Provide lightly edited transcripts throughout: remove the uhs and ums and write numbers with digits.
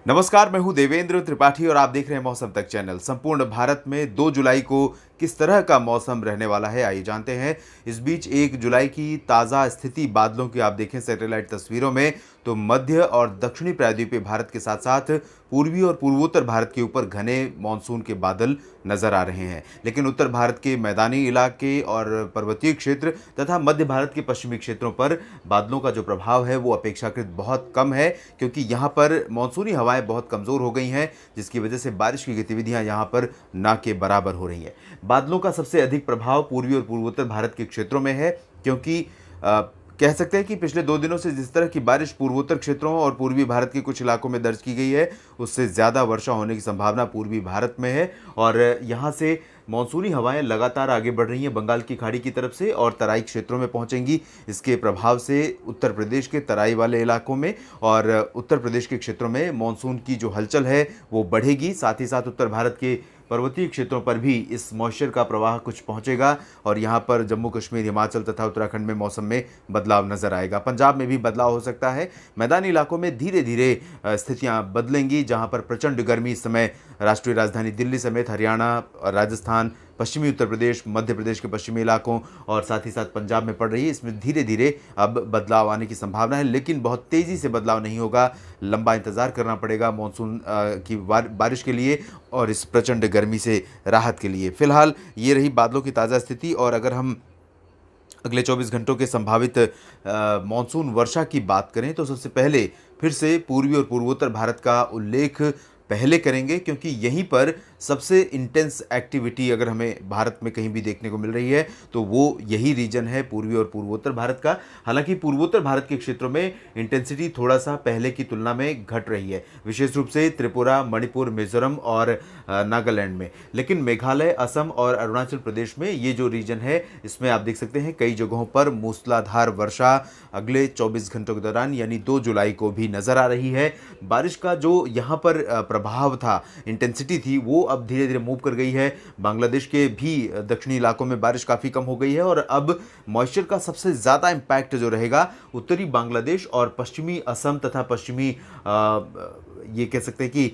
नमस्कार, मैं हूं देवेंद्र त्रिपाठी और आप देख रहे हैं मौसम तक चैनल। संपूर्ण भारत में 2 जुलाई को किस तरह का मौसम रहने वाला है, आइए जानते हैं। इस बीच 1 जुलाई की ताज़ा स्थिति बादलों की आप देखें सैटेलाइट तस्वीरों में, तो मध्य और दक्षिणी प्रायद्वीपीय भारत के साथ साथ पूर्वी और पूर्वोत्तर भारत के ऊपर घने मानसून के बादल नजर आ रहे हैं। लेकिन उत्तर भारत के मैदानी इलाके और पर्वतीय क्षेत्र तथा मध्य भारत के पश्चिमी क्षेत्रों पर बादलों का जो प्रभाव है वो अपेक्षाकृत बहुत कम है, क्योंकि यहाँ पर मानसूनी हवाएं बहुत कमज़ोर हो गई हैं, जिसकी वजह से बारिश की गतिविधियां यहाँ पर ना के बराबर हो रही हैं। बादलों का सबसे अधिक प्रभाव पूर्वी और पूर्वोत्तर भारत के क्षेत्रों में है, क्योंकि कह सकते हैं कि पिछले 2 दिनों से जिस तरह की बारिश पूर्वोत्तर क्षेत्रों और पूर्वी भारत के कुछ इलाकों में दर्ज की गई है, उससे ज़्यादा वर्षा होने की संभावना पूर्वी भारत में है। और यहाँ से मानसूनी हवाएं लगातार आगे बढ़ रही हैं बंगाल की खाड़ी की तरफ से और तराई क्षेत्रों में पहुंचेंगी। इसके प्रभाव से उत्तर प्रदेश के तराई वाले इलाकों में और उत्तर प्रदेश के क्षेत्रों में मानसून की जो हलचल है वो बढ़ेगी। साथ ही साथ उत्तर भारत के पर्वतीय क्षेत्रों पर भी इस मॉइस्चर का प्रवाह कुछ पहुंचेगा और यहाँ पर जम्मू कश्मीर, हिमाचल तथा उत्तराखंड में मौसम में बदलाव नजर आएगा। पंजाब में भी बदलाव हो सकता है। मैदानी इलाकों में धीरे धीरे स्थितियां बदलेंगी, जहां पर प्रचंड गर्मी इस समय राष्ट्रीय राजधानी दिल्ली समेत हरियाणा, राजस्थान, पश्चिमी उत्तर प्रदेश, मध्य प्रदेश के पश्चिमी इलाकों और साथ ही साथ पंजाब में पड़ रही है। इसमें धीरे धीरे अब बदलाव आने की संभावना है, लेकिन बहुत तेज़ी से बदलाव नहीं होगा। लंबा इंतजार करना पड़ेगा मानसून की बारिश के लिए और इस प्रचंड गर्मी से राहत के लिए। फिलहाल ये रही बादलों की ताज़ा स्थिति। और अगर हम अगले 24 घंटों के संभावित मानसून वर्षा की बात करें, तो सबसे पहले फिर से पूर्वी और पूर्वोत्तर भारत का उल्लेख पहले करेंगे, क्योंकि यहीं पर सबसे इंटेंस एक्टिविटी अगर हमें भारत में कहीं भी देखने को मिल रही है तो वो यही रीजन है, पूर्वी और पूर्वोत्तर भारत का। हालांकि पूर्वोत्तर भारत के क्षेत्रों में इंटेंसिटी थोड़ा सा पहले की तुलना में घट रही है, विशेष रूप से त्रिपुरा, मणिपुर, मिजोरम और नागालैंड में। लेकिन मेघालय, असम और अरुणाचल प्रदेश में ये जो रीजन है, इसमें आप देख सकते हैं कई जगहों पर मूसलाधार वर्षा अगले 24 घंटों के दौरान यानी 2 जुलाई को भी नजर आ रही है। बारिश का जो यहाँ पर प्रभाव था, इंटेंसिटी थी, वो अब धीरे धीरे मूव कर गई है। बांग्लादेश के भी दक्षिणी इलाकों में बारिश काफ़ी कम हो गई है और अब मॉइस्चर का सबसे ज़्यादा इम्पैक्ट जो रहेगा उत्तरी बांग्लादेश और पश्चिमी असम तथा पश्चिमी ये कह सकते हैं कि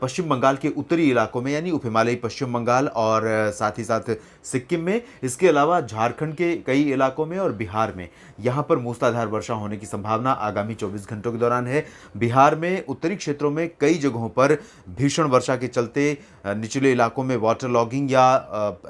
पश्चिम बंगाल के उत्तरी इलाकों में, यानी उप हिमालयी पश्चिम बंगाल और साथ ही साथ सिक्किम में। इसके अलावा झारखंड के कई इलाकों में और बिहार में यहाँ पर मूसलाधार वर्षा होने की संभावना आगामी 24 घंटों के दौरान है। बिहार में उत्तरी क्षेत्रों में कई जगहों पर भीषण वर्षा के चलते निचले इलाकों में वाटर लॉगिंग या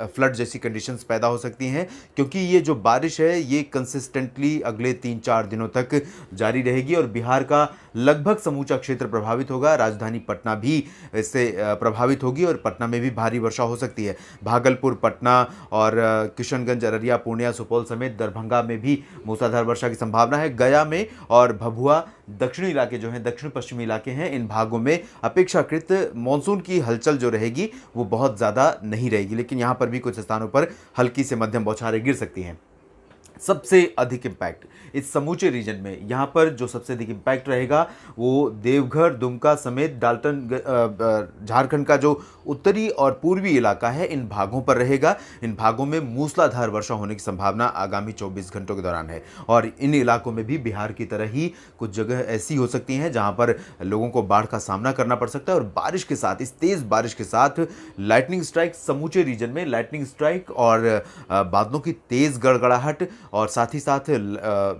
फ्लड जैसी कंडीशंस पैदा हो सकती हैं, क्योंकि ये जो बारिश है ये कंसिस्टेंटली अगले 3-4 दिनों तक जारी रहेगी और बिहार का लगभग समूचा क्षेत्र प्रभावित होगा। राजधानी पटना भी इससे प्रभावित होगी और पटना में भी भारी वर्षा हो सकती है। भागलपुर, पटना और किशनगंज, अररिया, पूर्णिया, सुपौल समेत दरभंगा में भी मूसलाधार वर्षा की संभावना है। गया में और भभुआ, दक्षिणी इलाके जो हैं, दक्षिण पश्चिमी इलाके हैं, इन भागों में अपेक्षाकृत मानसून की हलचल जो रहेगी वो बहुत ज़्यादा नहीं रहेगी, लेकिन यहाँ पर भी कुछ स्थानों पर हल्की से मध्यम बौछारें गिर सकती हैं। सबसे अधिक इम्पैक्ट इस समूचे रीजन में यहाँ पर जो सबसे अधिक इम्पैक्ट रहेगा वो देवघर, दुमका समेत झारखंड का जो उत्तरी और पूर्वी इलाका है, इन भागों पर रहेगा। इन भागों में मूसलाधार वर्षा होने की संभावना आगामी 24 घंटों के दौरान है और इन इलाकों में भी बिहार की तरह ही कुछ जगह ऐसी हो सकती हैं जहाँ पर लोगों को बाढ़ का सामना करना पड़ सकता है। और बारिश के साथ, इस तेज़ बारिश के साथ लाइटनिंग स्ट्राइक, समूचे रीजन में लाइटनिंग स्ट्राइक और बादलों की तेज़ गड़गड़ाहट और साथ ही साथ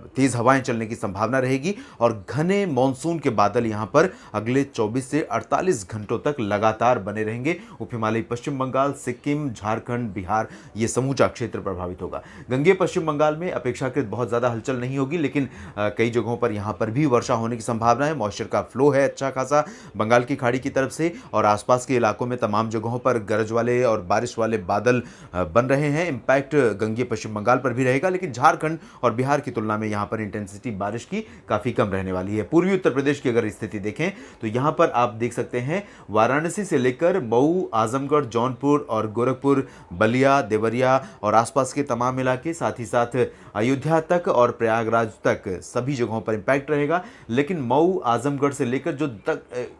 तेज़ हवाएं चलने की संभावना रहेगी और घने मानसून के बादल यहां पर अगले 24 से 48 घंटों तक लगातार बने रहेंगे। उप हिमालयी पश्चिम बंगाल, सिक्किम, झारखंड, बिहार, ये समूचा क्षेत्र प्रभावित होगा। गंगे पश्चिम बंगाल में अपेक्षाकृत बहुत ज़्यादा हलचल नहीं होगी, लेकिन कई जगहों पर यहां पर भी वर्षा होने की संभावना है। मॉइस्चर का फ्लो है अच्छा खासा बंगाल की खाड़ी की तरफ से और आसपास के इलाकों में तमाम जगहों पर गरज वाले और बारिश वाले बादल बन रहे हैं। इम्पैक्ट गंगे पश्चिम बंगाल पर भी रहेगा, लेकिन झारखंड और बिहार की तुलना में यहाँ पर इंटेंसिटी बारिश की काफ़ी कम रहने वाली है। पूर्वी उत्तर प्रदेश की अगर स्थिति देखें तो यहाँ पर आप देख सकते हैं वाराणसी से लेकर मऊ, आजमगढ़, जौनपुर और गोरखपुर, बलिया, देवरिया और आसपास के तमाम इलाके, साथ ही साथ अयोध्या तक और प्रयागराज तक सभी जगहों पर इम्पैक्ट रहेगा। लेकिन मऊ, आजमगढ़ से लेकर जो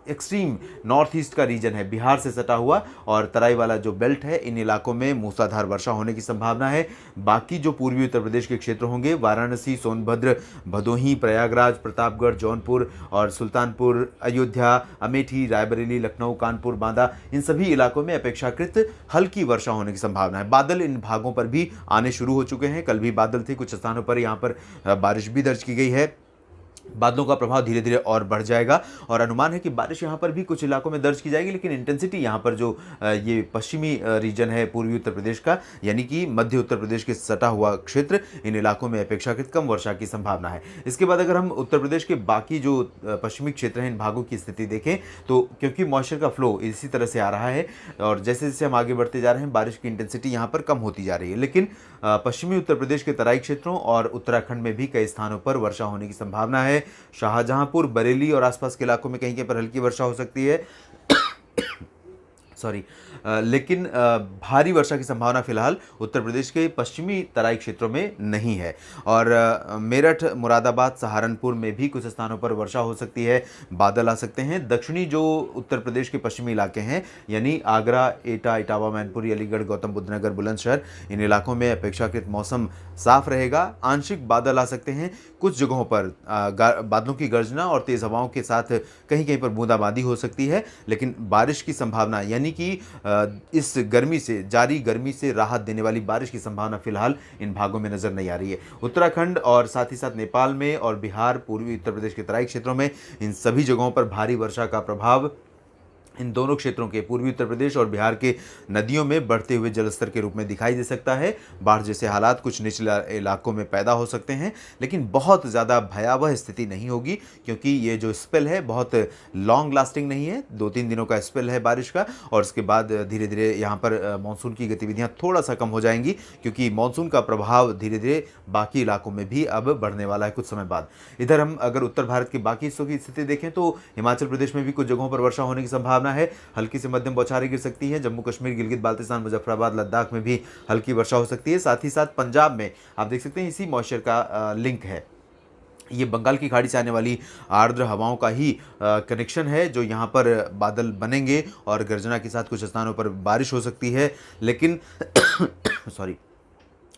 एक्सट्रीम नॉर्थ ईस्ट का रीजन है, बिहार से सटा हुआ और तराई वाला जो बेल्ट है, इन इलाकों में मूसलाधार वर्षा होने की संभावना है। बाकी जो पूर्वी उत्तर प्रदेश के के क्षेत्र होंगे। वाराणसी, सोनभद्र, भदोही, प्रयागराज, प्रतापगढ़, जौनपुर और सुल्तानपुर, अयोध्या, अमेठी, रायबरेली, लखनऊ, कानपुर, बांदा, इन सभी इलाकों में अपेक्षाकृत हल्की वर्षा होने की संभावना है। बादल इन भागों पर भी आने शुरू हो चुके हैं। कल भी बादल थे, कुछ स्थानों पर यहाँ पर बारिश भी दर्ज की गई है। बादलों का प्रभाव धीरे धीरे और बढ़ जाएगा और अनुमान है कि बारिश यहाँ पर भी कुछ इलाकों में दर्ज की जाएगी, लेकिन इंटेंसिटी यहाँ पर जो ये पश्चिमी रीजन है पूर्वी उत्तर प्रदेश का, यानी कि मध्य उत्तर प्रदेश के सटा हुआ क्षेत्र, इन इलाकों में अपेक्षाकृत कम वर्षा की संभावना है। इसके बाद अगर हम उत्तर प्रदेश के बाकी जो पश्चिमी क्षेत्र हैं, इन भागों की स्थिति देखें तो क्योंकि मॉइस्चर का फ्लो इसी तरह से आ रहा है और जैसे जैसे हम आगे बढ़ते जा रहे हैं बारिश की इंटेंसिटी यहाँ पर कम होती जा रही है, लेकिन पश्चिमी उत्तर प्रदेश के तराई क्षेत्रों और उत्तराखंड में भी कई स्थानों पर वर्षा होने की संभावना है। शाहजहांपुर, बरेली और आसपास के इलाकों में कहीं कहीं पर हल्की वर्षा हो सकती है सॉरी लेकिन भारी वर्षा की संभावना फिलहाल उत्तर प्रदेश के पश्चिमी तराई क्षेत्रों में नहीं है। और मेरठ, मुरादाबाद, सहारनपुर में भी कुछ स्थानों पर वर्षा हो सकती है, बादल आ सकते हैं। दक्षिणी जो उत्तर प्रदेश के पश्चिमी इलाके हैं, यानी आगरा, एटा, इटावा, मैनपुरी, अलीगढ़, गौतम बुद्ध नगर, बुलंदशहर, इन इलाकों में अपेक्षाकृत मौसम साफ रहेगा। आंशिक बादल आ सकते हैं, कुछ जगहों पर बादलों की गर्जना और तेज हवाओं के साथ कहीं कहीं पर बूंदाबांदी हो सकती है, लेकिन बारिश की संभावना यानी कि इस जारी गर्मी से राहत देने वाली बारिश की संभावना फिलहाल इन भागों में नजर नहीं आ रही है। उत्तराखंड और साथ ही साथ नेपाल में और बिहार, पूर्वी उत्तर प्रदेश के तराई क्षेत्रों में, इन सभी जगहों पर भारी वर्षा का प्रभाव इन दोनों क्षेत्रों के पूर्वी उत्तर प्रदेश और बिहार के नदियों में बढ़ते हुए जलस्तर के रूप में दिखाई दे सकता है। बाढ़ जैसे हालात कुछ निचले इलाकों में पैदा हो सकते हैं, लेकिन बहुत ज़्यादा भयावह स्थिति नहीं होगी क्योंकि ये जो स्पेल है बहुत लॉन्ग लास्टिंग नहीं है। 2-3 दिनों का स्पेल है बारिश का और उसके बाद धीरे धीरे यहाँ पर मानसून की गतिविधियाँ थोड़ा सा कम हो जाएंगी क्योंकि मानसून का प्रभाव धीरे धीरे बाकी इलाकों में भी अब बढ़ने वाला है कुछ समय बाद। इधर हम अगर उत्तर भारत के बाकी हिस्सों की स्थिति देखें तो हिमाचल प्रदेश में भी कुछ जगहों पर वर्षा होने की संभावना है। हल्की से मध्यम बौछारें गिर सकती है। जम्मू कश्मीर, गिलगित बाल्टिस्तान, मुजफ्फराबाद, लद्दाख में भी हल्की वर्षा हो सकती है। साथ ही साथ पंजाब में आप देख सकते हैं इसी मॉइस्चर का लिंक है। ये बंगाल की खाड़ी से आने वाली आर्द्र हवाओं का ही कनेक्शन है जो यहाँ पर बादल बनेंगे और गर्जना के साथ कुछ स्थानों पर बारिश हो सकती है, लेकिन सॉरी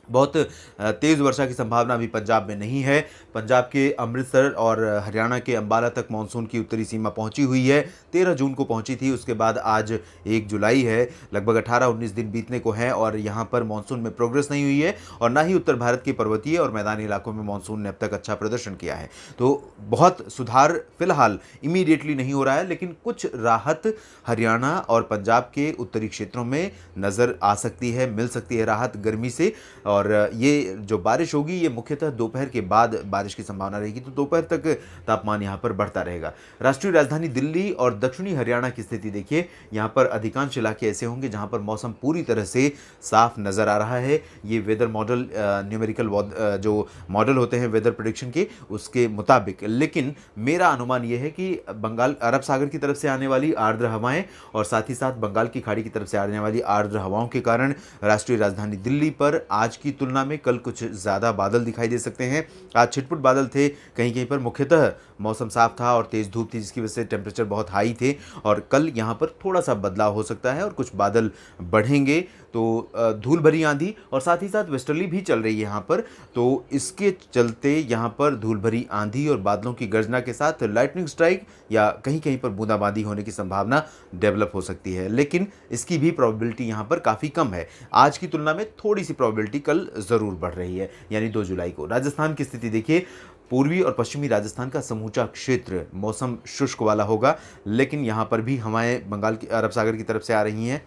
बहुत तेज़ वर्षा की संभावना अभी पंजाब में नहीं है। पंजाब के अमृतसर और हरियाणा के अंबाला तक मानसून की उत्तरी सीमा पहुंची हुई है। 13 जून को पहुंची थी, उसके बाद आज 1 जुलाई है, लगभग 18-19 दिन बीतने को हैं और यहां पर मानसून में प्रोग्रेस नहीं हुई है और ना ही उत्तर भारत के पर्वतीय और मैदानी इलाकों में मानसून ने अब तक अच्छा प्रदर्शन किया है। तो बहुत सुधार फिलहाल इमीडिएटली नहीं हो रहा है, लेकिन कुछ राहत हरियाणा और पंजाब के उत्तरी क्षेत्रों में नज़र आ सकती है, मिल सकती है राहत गर्मी से। और ये जो बारिश होगी ये मुख्यतः दोपहर के बाद बारिश की संभावना रहेगी, तो दोपहर तक तापमान यहाँ पर बढ़ता रहेगा। राष्ट्रीय राजधानी दिल्ली और दक्षिणी हरियाणा की स्थिति देखिए, यहाँ पर अधिकांश इलाके ऐसे होंगे जहाँ पर मौसम पूरी तरह से साफ नज़र आ रहा है। ये वेदर मॉडल न्यूमेरिकल जो मॉडल होते हैं वेदर प्रेडिक्शन के, उसके मुताबिक, लेकिन मेरा अनुमान ये है कि बंगाल अरब सागर की तरफ से आने वाली आर्द्र हवाएं और साथ ही साथ बंगाल की खाड़ी की तरफ से आने वाली आर्द्र हवाओं के कारण राष्ट्रीय राजधानी दिल्ली पर आज की तुलना में कल कुछ ज़्यादा बादल दिखाई दे सकते हैं। आज छिटपुट बादल थे, कहीं कहीं पर मुख्यतः मौसम साफ था और तेज़ धूप थी जिसकी वजह से टेम्परेचर बहुत हाई थे और कल यहाँ पर थोड़ा सा बदलाव हो सकता है और कुछ बादल बढ़ेंगे। तो धूल भरी आंधी और साथ ही साथ वेस्टर्ली भी चल रही है यहाँ पर, तो इसके चलते यहाँ पर धूल भरी आंधी और बादलों की गर्जना के साथ लाइटनिंग स्ट्राइक या कहीं कहीं पर बूंदाबांदी होने की संभावना डेवलप हो सकती है, लेकिन इसकी भी प्रोबेबिलिटी यहाँ पर काफ़ी कम है। आज की तुलना में थोड़ी सी प्रोबेबिलिटी कल ज़रूर बढ़ रही है, यानी 2 जुलाई को। राजस्थान की स्थिति देखिए, पूर्वी और पश्चिमी राजस्थान का समूचा क्षेत्र मौसम शुष्क वाला होगा, लेकिन यहाँ पर भी हवाएं बंगाल की अरब सागर की तरफ से आ रही हैं।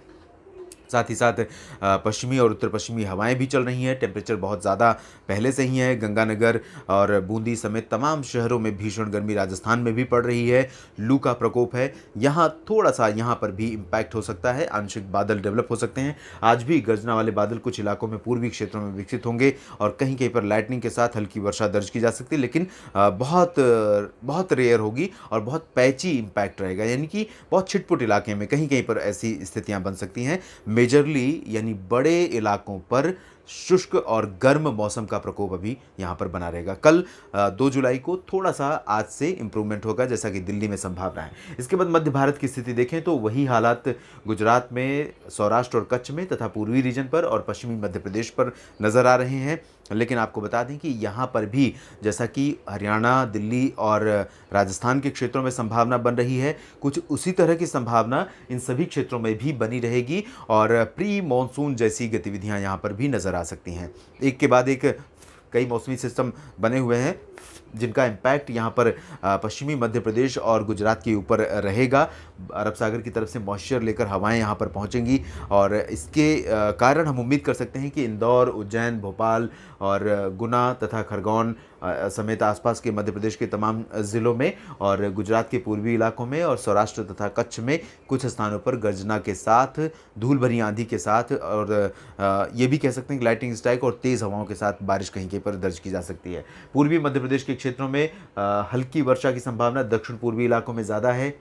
साथ ही साथ पश्चिमी और उत्तर पश्चिमी हवाएं भी चल रही हैं। टेम्परेचर बहुत ज़्यादा पहले से ही है। गंगानगर और बूंदी समेत तमाम शहरों में भीषण गर्मी राजस्थान में भी पड़ रही है। लू का प्रकोप है। यहाँ थोड़ा सा यहाँ पर भी इम्पैक्ट हो सकता है, आंशिक बादल डेवलप हो सकते हैं। आज भी गर्जना वाले बादल कुछ इलाकों में पूर्वी क्षेत्रों में विकसित होंगे और कहीं कहीं पर लाइटनिंग के साथ हल्की वर्षा दर्ज की जा सकती है, लेकिन बहुत रेयर होगी और बहुत पैची इम्पैक्ट रहेगा, यानी कि बहुत छिटपुट इलाके में कहीं कहीं पर ऐसी स्थितियाँ बन सकती हैं। मेजरली यानी बड़े इलाकों पर शुष्क और गर्म मौसम का प्रकोप अभी यहाँ पर बना रहेगा। कल 2 जुलाई को थोड़ा सा आज से इम्प्रूवमेंट होगा, जैसा कि दिल्ली में संभावना है। इसके बाद मध्य भारत की स्थिति देखें तो वही हालात गुजरात में, सौराष्ट्र और कच्छ में तथा पूर्वी रीजन पर और पश्चिमी मध्य प्रदेश पर नज़र आ रहे हैं। लेकिन आपको बता दें कि यहाँ पर भी जैसा कि हरियाणा, दिल्ली और राजस्थान के क्षेत्रों में संभावना बन रही है, कुछ उसी तरह की संभावना इन सभी क्षेत्रों में भी बनी रहेगी और प्री मॉनसून जैसी गतिविधियाँ यहाँ पर भी नज़र आ सकती हैं। एक के बाद एक कई मौसमी सिस्टम बने हुए हैं जिनका इम्पैक्ट यहाँ पर पश्चिमी मध्य प्रदेश और गुजरात के ऊपर रहेगा। अरब सागर की तरफ से मॉइस्चर लेकर हवाएं यहाँ पर पहुँचेंगी और इसके कारण हम उम्मीद कर सकते हैं कि इंदौर, उज्जैन, भोपाल और गुना तथा खरगोन समेत आसपास के मध्य प्रदेश के तमाम ज़िलों में और गुजरात के पूर्वी इलाकों में और सौराष्ट्र तथा कच्छ में कुछ स्थानों पर गर्जना के साथ, धूल भरी आंधी के साथ और ये भी कह सकते हैं कि लाइटनिंग स्ट्राइक और तेज़ हवाओं के साथ बारिश कहीं कहीं पर दर्ज की जा सकती है। पूर्वी मध्य प्रदेश के क्षेत्रों में हल्की वर्षा की संभावना दक्षिण पूर्वी इलाकों में ज़्यादा है।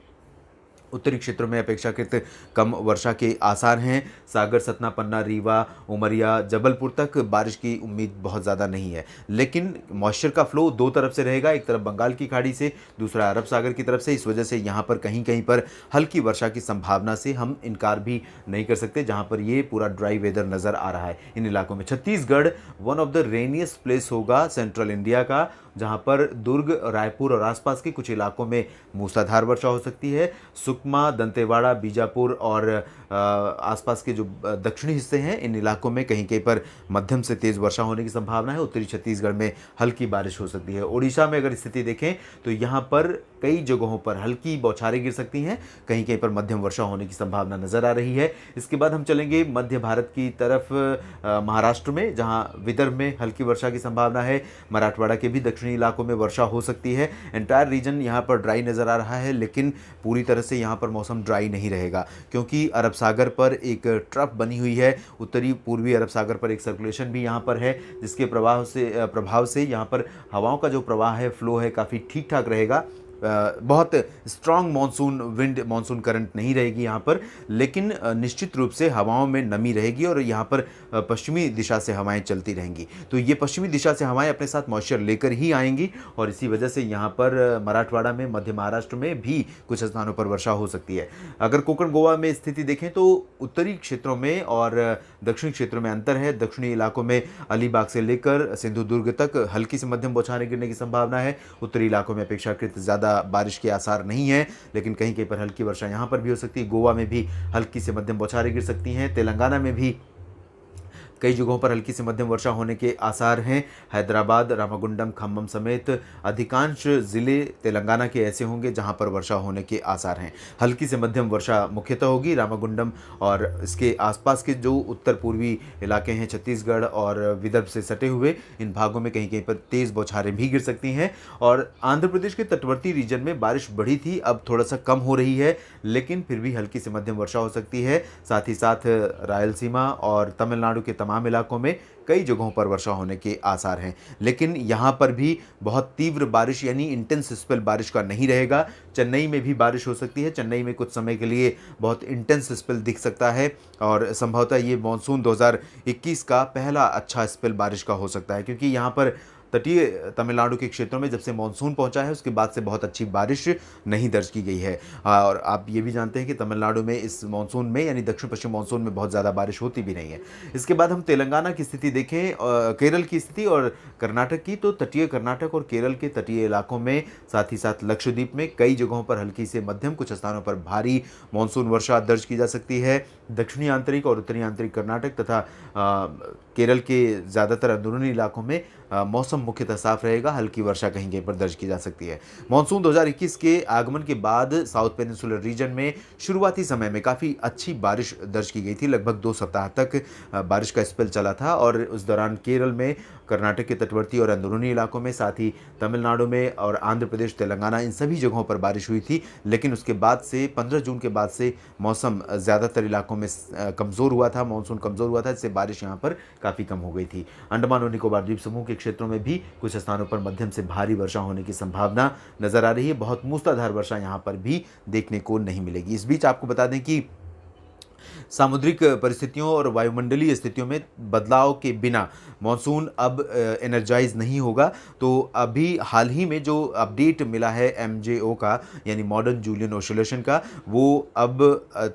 उत्तरी क्षेत्रों में अपेक्षाकृत कम वर्षा के आसार हैं। सागर, सतना, पन्ना, रीवा, उमरिया, जबलपुर तक बारिश की उम्मीद बहुत ज़्यादा नहीं है, लेकिन मॉइस्चर का फ्लो दो तरफ से रहेगा, एक तरफ बंगाल की खाड़ी से, दूसरा अरब सागर की तरफ से। इस वजह से यहाँ पर कहीं कहीं पर हल्की वर्षा की संभावना से हम इनकार भी नहीं कर सकते, जहाँ पर ये पूरा ड्राई वेदर नज़र आ रहा है इन इलाकों में। Chhattisgarh one of the rainiest place होगा सेंट्रल इंडिया का, जहाँ पर दुर्ग, रायपुर और आसपास के कुछ इलाकों में मूसलाधार वर्षा हो सकती है। सुकमा, दंतेवाड़ा, बीजापुर और आसपास के जो दक्षिणी हिस्से हैं इन इलाकों में कहीं कहीं पर मध्यम से तेज़ वर्षा होने की संभावना है। उत्तरी छत्तीसगढ़ में हल्की बारिश हो सकती है। ओडिशा में अगर स्थिति देखें तो यहाँ पर कई जगहों पर हल्की बौछारें गिर सकती हैं, कहीं कहीं पर मध्यम वर्षा होने की संभावना नज़र आ रही है। इसके बाद हम चलेंगे मध्य भारत की तरफ, महाराष्ट्र में, जहाँ विदर्भ में हल्की वर्षा की संभावना है। मराठवाड़ा के भी दक्षिणी इलाकों में वर्षा हो सकती है। एंटायर रीजन यहाँ पर ड्राई नज़र आ रहा है, लेकिन पूरी तरह से यहाँ पर मौसम ड्राई नहीं रहेगा, क्योंकि अरब सागर पर एक ट्रफ बनी हुई है। उत्तरी पूर्वी अरब सागर पर एक सर्कुलेशन भी यहाँ पर है, जिसके प्रभाव से यहाँ पर हवाओं का जो प्रवाह है, फ्लो है, काफ़ी ठीक ठाक रहेगा। बहुत स्ट्रॉन्ग मानसून करंट नहीं रहेगी यहाँ पर, लेकिन निश्चित रूप से हवाओं में नमी रहेगी और यहाँ पर पश्चिमी दिशा से हवाएं चलती रहेंगी। तो ये पश्चिमी दिशा से हवाएं अपने साथ मॉइस्चर लेकर ही आएंगी और इसी वजह से यहाँ पर मराठवाड़ा में, मध्य महाराष्ट्र में भी कुछ स्थानों पर वर्षा हो सकती है। अगर कोंकण गोवा में स्थिति देखें तो उत्तरी क्षेत्रों में और दक्षिणी क्षेत्रों में अंतर है। दक्षिणी इलाकों में अलीबाग से लेकर सिंधुदुर्ग तक हल्की से मध्यम बौछारें गिरने की संभावना है। उत्तरी इलाकों में अपेक्षाकृत ज़्यादा बारिश के आसार नहीं है, लेकिन कहीं कहीं पर हल्की वर्षा यहाँ पर भी हो सकती है। गोवा में भी हल्की से मध्यम बौछारें गिर सकती हैं। तेलंगाना में भी कई जगहों पर हल्की से मध्यम वर्षा होने के आसार हैं। हैदराबाद, रामागुंडम, खम्मम समेत अधिकांश ज़िले तेलंगाना के ऐसे होंगे जहां पर वर्षा होने के आसार हैं। हल्की से मध्यम वर्षा मुख्यतः होगी रामागुंडम और इसके आसपास के जो उत्तर पूर्वी इलाके हैं, छत्तीसगढ़ और विदर्भ से सटे हुए, इन भागों में कहीं कहीं पर तेज़ बौछारें भी गिर सकती हैं। और आंध्र प्रदेश के तटवर्ती रीजन में बारिश बढ़ी थी, अब थोड़ा सा कम हो रही है, लेकिन फिर भी हल्की से मध्यम वर्षा हो सकती है। साथ ही साथ रायलसीमा और तमिलनाडु के तमाम इलाकों में कई जगहों पर वर्षा होने के आसार हैं, लेकिन यहाँ पर भी बहुत तीव्र बारिश यानी इंटेंस स्पेल बारिश का नहीं रहेगा। चेन्नई में भी बारिश हो सकती है। चेन्नई में कुछ समय के लिए बहुत इंटेंस स्पेल दिख सकता है और संभवतः ये मानसून 2021 का पहला अच्छा स्पेल बारिश का हो सकता है, क्योंकि यहाँ पर तटीय तमिलनाडु के क्षेत्रों में जब से मानसून पहुंचा है उसके बाद से बहुत अच्छी बारिश नहीं दर्ज की गई है। और आप ये भी जानते हैं कि तमिलनाडु में इस मानसून में यानी दक्षिण पश्चिम मानसून में बहुत ज़्यादा बारिश होती भी नहीं है। इसके बाद हम तेलंगाना की स्थिति देखें, केरल की स्थिति और कर्नाटक की, तो तटीय कर्नाटक और केरल के तटीय इलाकों में, साथ ही साथ लक्षद्वीप में कई जगहों पर हल्की से मध्यम, कुछ स्थानों पर भारी मानसून वर्षा दर्ज की जा सकती है। दक्षिणी आंतरिक और उत्तरी आंतरिक कर्नाटक तथा केरल के ज़्यादातर अंदरूनी इलाकों में मौसम मुख्यतः साफ रहेगा, हल्की वर्षा कहीं कहीं पर दर्ज की जा सकती है। मानसून 2021 के आगमन के बाद साउथ पेनिनसुलर रीजन में शुरुआती समय में काफ़ी अच्छी बारिश दर्ज की गई थी। लगभग 2 सप्ताह तक बारिश का स्पेल चला था और उस दौरान केरल में, कर्नाटक के तटवर्ती और अंदरूनी इलाकों में, साथ ही तमिलनाडु में और आंध्र प्रदेश, तेलंगाना, इन सभी जगहों पर बारिश हुई थी। लेकिन उसके बाद से 15 जून के बाद से मौसम ज़्यादातर इलाकों में कमज़ोर हुआ था, मानसून कमज़ोर हुआ था, इससे बारिश यहाँ पर काफ़ी कम हो गई थी। अंडमान और निकोबार द्वीप समूह के क्षेत्रों में भी कुछ स्थानों पर मध्यम से भारी वर्षा होने की संभावना नजर आ रही है। बहुत मूसलाधार वर्षा यहाँ पर भी देखने को नहीं मिलेगी। इस बीच आपको बता दें कि सामुद्रिक परिस्थितियों और वायुमंडलीय स्थितियों में बदलाव के बिना मॉनसून अब एनर्जाइज नहीं होगा। तो अभी हाल ही में जो अपडेट मिला है एमजेओ का, यानी मॉडर्न जूलियन ऑसिलेशन का, वो अब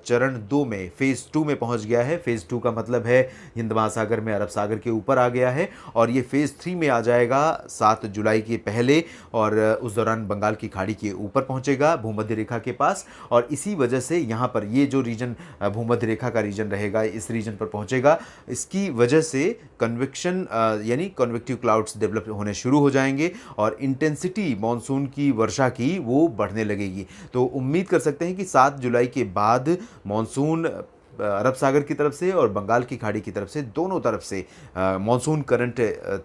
चरण 2 में फेज़ 2 में पहुंच गया है। फेज़ 2 का मतलब है हिंद महासागर में अरब सागर के ऊपर आ गया है और ये फेज़ 3 में आ जाएगा 7 जुलाई के पहले, और उस दौरान बंगाल की खाड़ी के ऊपर पहुंचेगा भूमध्य रेखा के पास। और इसी वजह से यहाँ पर ये जो रीजन भूमध्य रेखा का रीजन रहेगा, इस रीजन पर पहुंचेगा। इसकी वजह से कन्वेक्शन यानी कन्वेक्टिव क्लाउड्स डेवलप होने शुरू हो जाएंगे और इंटेंसिटी मॉनसून की वर्षा की वो बढ़ने लगेगी। तो उम्मीद कर सकते हैं कि 7 जुलाई के बाद मॉनसून अरब सागर की तरफ से और बंगाल की खाड़ी की तरफ से, दोनों तरफ से मॉनसून करंट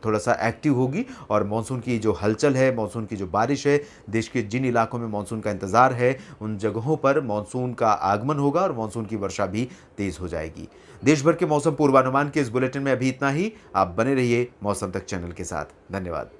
थोड़ा सा एक्टिव होगी और मॉनसून की जो हलचल है, मॉनसून की जो बारिश है, देश के जिन इलाकों में मॉनसून का इंतज़ार है उन जगहों पर मॉनसून का आगमन होगा और मॉनसून की वर्षा भी तेज़ हो जाएगी। देश भर के मौसम पूर्वानुमान के इस बुलेटिन में अभी इतना ही। आप बने रहिए मौसम तक चैनल के साथ। धन्यवाद।